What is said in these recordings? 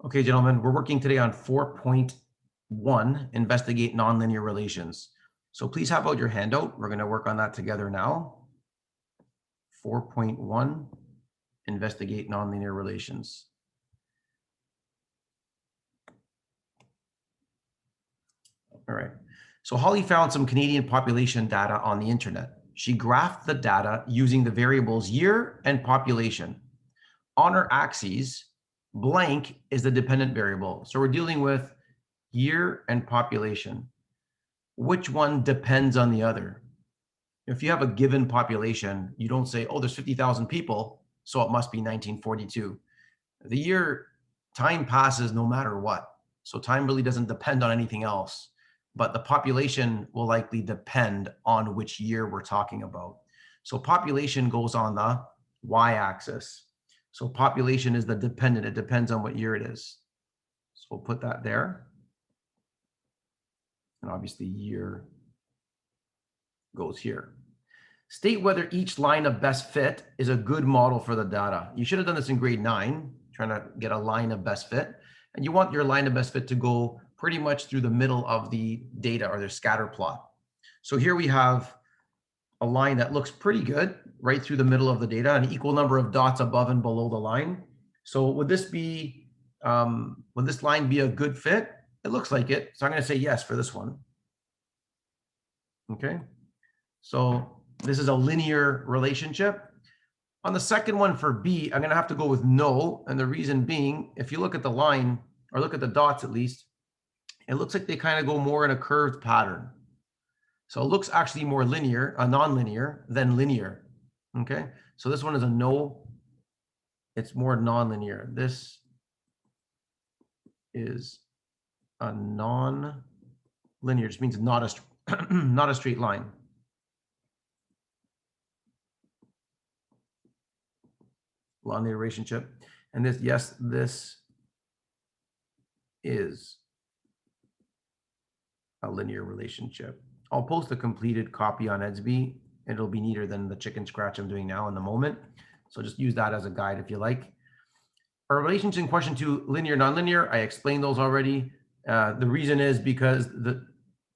Okay, gentlemen, we're working today on 4.1, investigate nonlinear relations. So please have out your handout. We're going to work on that together now. 4.1, investigate nonlinear relations. All right. So Holly found some Canadian population data on the internet. She graphed the data using the variables year and population. On her axes, blank is the dependent variable. So we're dealing with year and population. Which one depends on the other? If you have a given population, you don't say, oh, there's 50,000 people, so it must be 1942. The year, time passes no matter what. So time really doesn't depend on anything else, but the population will likely depend on which year we're talking about. So population goes on the y-axis. So population is the dependent. It depends on what year it is. So we'll put that there. And obviously year goes here. State whether each line of best fit is a good model for the data. You should have done this in grade 9, trying to get a line of best fit. And you want your line of best fit to go pretty much through the middle of the data or their scatter plot. So here we have a line that looks pretty good right through the middle of the data, an equal number of dots above and below the line. So would this be, would this line be a good fit? It looks like it. So I'm going to say yes for this one. Okay. So this is a linear relationship. On the second one for B, I'm going to have to go with no. And the reason being, if you look at the line or look at the dots at least, it looks like they kind of go more in a curved pattern. So it looks actually more linear, non-linear than linear. Okay. So this one is a no. It's more non-linear. This is a non-linear, which means not a straight line. Linear relationship. And this, yes, this is a linear relationship. I'll post a completed copy on Edsby. It'll be neater than the chicken scratch I'm doing now in the moment. So just use that as a guide if you like. Our relations in question 2, linear, nonlinear, I explained those already. The reason is because the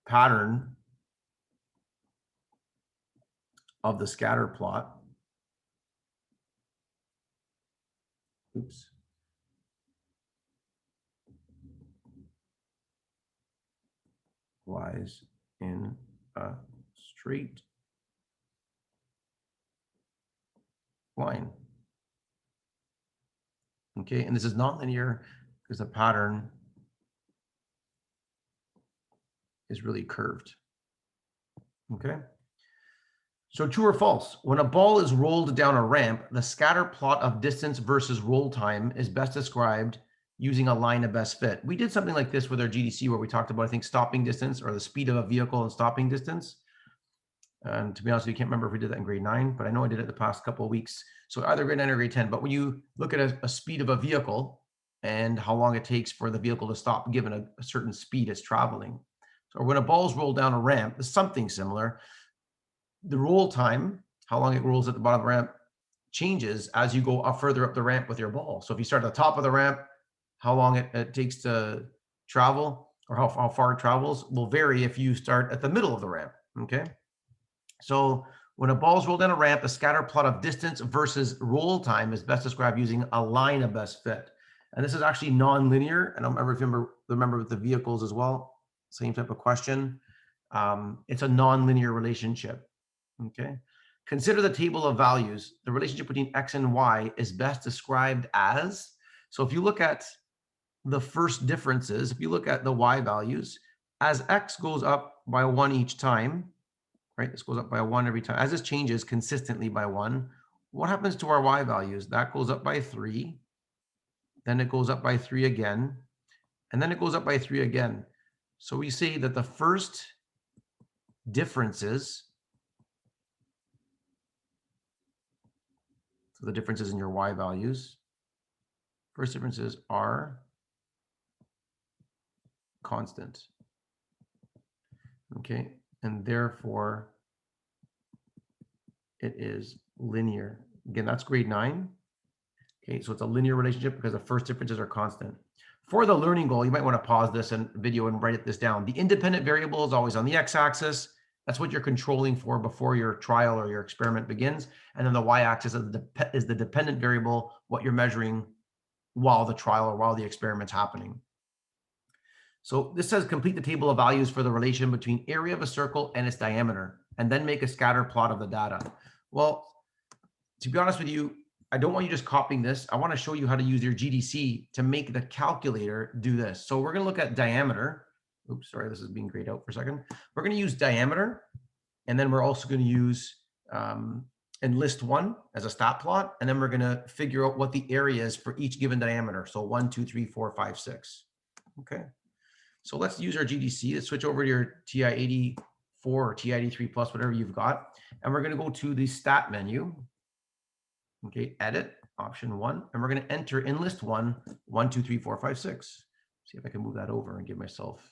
pattern of the scatter plot, oops, lies in a straight line. Okay, and this is not linear because the pattern is really curved. Okay. So true or false? When a ball is rolled down a ramp, the scatter plot of distance versus roll time is best described using a line of best fit. We did something like this with our GDC where we talked about, I think, stopping distance or the speed of a vehicle and stopping distance. And to be honest, I can't remember if we did that in grade 9, but I know I did it the past couple of weeks. So either grade 9 or grade 10. But when you look at a speed of a vehicle and how long it takes for the vehicle to stop given a certain speed it's traveling. So when a ball's rolled down a ramp, it's something similar. The roll time, how long it rolls at the bottom of the ramp, changes as you go up further up the ramp with your ball. So if you start at the top of the ramp, how long it takes to travel or how far it travels will vary if you start at the middle of the ramp. Okay. So when a ball is rolled down a ramp, the scatter plot of distance versus roll time is best described using a line of best fit. And this is actually non-linear. And I remember with the vehicles as well, same type of question. It's a non-linear relationship. Okay. Consider the table of values. The relationship between X and Y is best described as, so if you look at the first differences, if you look at the Y values, as X goes up by 1 each time, right? This goes up by 1 every time. As this changes consistently by 1, what happens to our Y values? That goes up by 3. Then it goes up by 3 again. And then it goes up by 3 again. So we see that the first differences, so the differences in your Y values, first differences are constant. Okay. And therefore, it is linear. Again, that's grade 9. Okay, so it's a linear relationship because the first differences are constant. For the learning goal, you might want to pause this and video and write this down. The independent variable is always on the x-axis. That's what you're controlling for before your trial or your experiment begins. And then the y-axis is the dependent variable, what you're measuring while the trial or while the experiment's happening. So this says complete the table of values for the relation between area of a circle and its diameter, and then make a scatter plot of the data. Well, to be honest with you, I don't want you just copying this. I want to show you how to use your GDC to make the calculator do this. So we're going to look at diameter. Oops, sorry, this is being grayed out for a second. We're going to use diameter, and then we're also going to use enlist one as a stat plot, and then we're going to figure out what the area is for each given diameter. So 1, 2, 3, 4, 5, 6. Okay. So let's use our GDC. Let's switch over to your TI-84 or TI-83 plus, whatever you've got. And we're going to go to the stat menu. Okay, edit, option 1. And we're going to enter in list 1, 1, 2, 3, 4, 5, 6. See if I can move that over and give myself,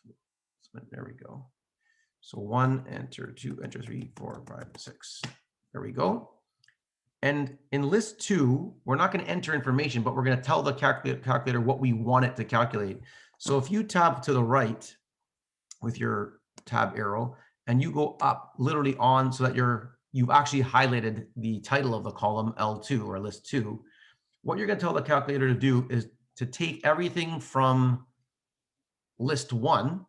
there we go. So 1, enter 2, enter 3, 4, 5, 6. There we go. And in list 2, we're not going to enter information, but we're going to tell the calculator what we want it to calculate. So if you tab to the right with your tab arrow and you go up literally on so that you've actually highlighted the title of the column L2 or list 2, what you're going to tell the calculator to do is to take everything from list 1,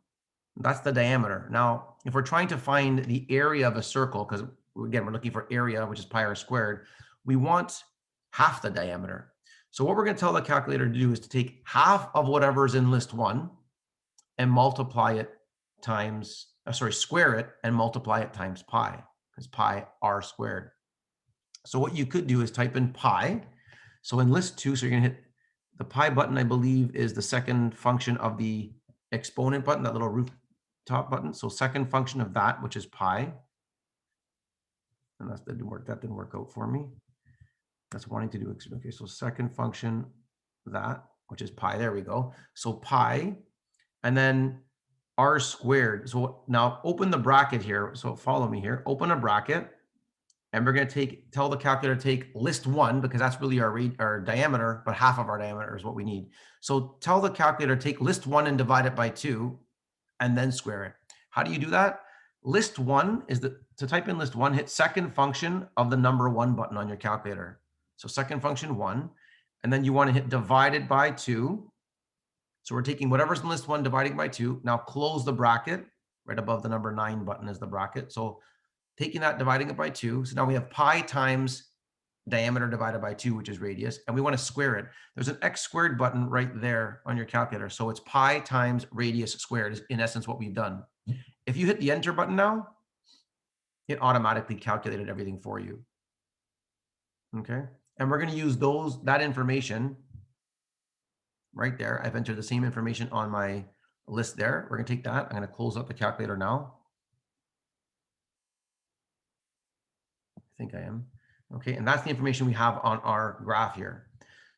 that's the diameter. Now, if we're trying to find the area of a circle, because again, we're looking for area, which is pi r squared, we want half the diameter. So what we're going to tell the calculator to do is to take half of whatever's in list 1 and multiply it times, square it and multiply it times pi, because pi r squared. So what you could do is type in pi. So in list 2, so you're going to hit the pi button, I believe, is the second function of the exponent button, that little rooftop button. So second function of that, which is pi. And that didn't work out for me. That's wanting to do, okay, so second function, that, which is pi, there we go. So pi, and then r squared. So now open the bracket here. So follow me here, open a bracket, and we're going to tell the calculator to take list 1, because that's really our diameter, but half of our diameter is what we need. So tell the calculator to take list 1 and divide it by 2, and then square it. How do you do that? List 1 is to type in list 1, hit second function of the number 1 button on your calculator. So second function 1, and then you want to hit divided by 2. So we're taking whatever's in list 1, dividing by 2. Now close the bracket. Right above the number 9 button is the bracket. So taking that, dividing it by 2. So now we have pi times diameter divided by 2, which is radius, and we want to square it. There's an x squared button right there on your calculator. So it's pi times radius squared is in essence what we've done. If you hit the enter button now, it automatically calculated everything for you. Okay. And we're going to use that information right there. I've entered the same information on my list there. We're going to take that. I'm going to close up the calculator now. I think I am. Okay. And that's the information we have on our graph here.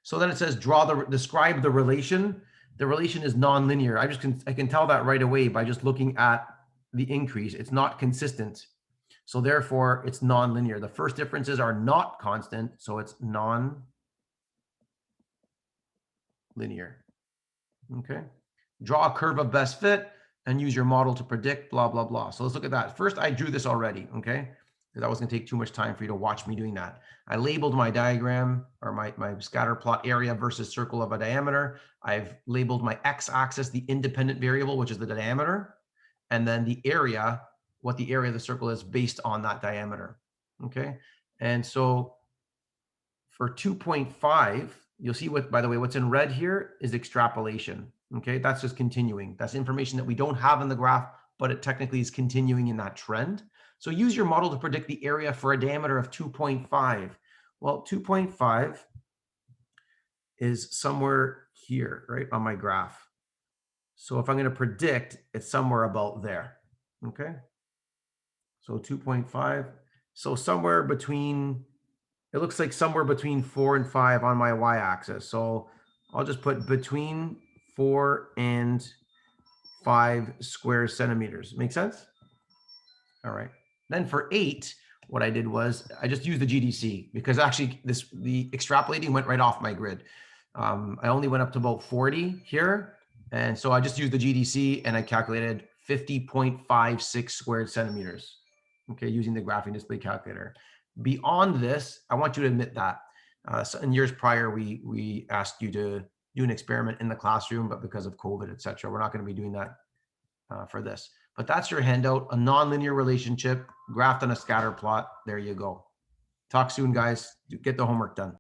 So then it says describe the relation. The relation is nonlinear. I can tell that right away by just looking at the increase. It's not consistent. So therefore, it's nonlinear. The first differences are not constant, so it's non-linear. Okay. Draw a curve of best fit and use your model to predict blah, blah, blah. So let's look at that. First, I drew this already, okay? Because that was going to take too much time for you to watch me doing that. I labeled my diagram or my scatter plot area versus circle of a diameter. I've labeled my x-axis, the independent variable, which is the diameter, and then the area, what the area of the circle is based on that diameter. Okay. And so for 2.5, you'll see by the way, what's in red here is extrapolation. Okay. That's just continuing. That's information that we don't have in the graph, but it technically is continuing in that trend. So use your model to predict the area for a diameter of 2.5. Well, 2.5 is somewhere here, right on my graph. So if I'm going to predict, it's somewhere about there. Okay. So 2.5. So somewhere between, it looks like somewhere between 4 and 5 on my y-axis. So I'll just put between 4 and 5 square centimeters. Make sense? All right. Then for 8, what I did was I just used the GDC because actually the extrapolating went right off my grid. I only went up to about 40 here. And so I just used the GDC and I calculated 50.56 squared centimeters, okay, using the graphing display calculator. Beyond this, I want you to admit that. So in years prior, we asked you to do an experiment in the classroom, but because of COVID, et cetera, we're not going to be doing that for this. But that's your handout, a nonlinear relationship graphed on a scatter plot. There you go. Talk soon, guys. Get the homework done.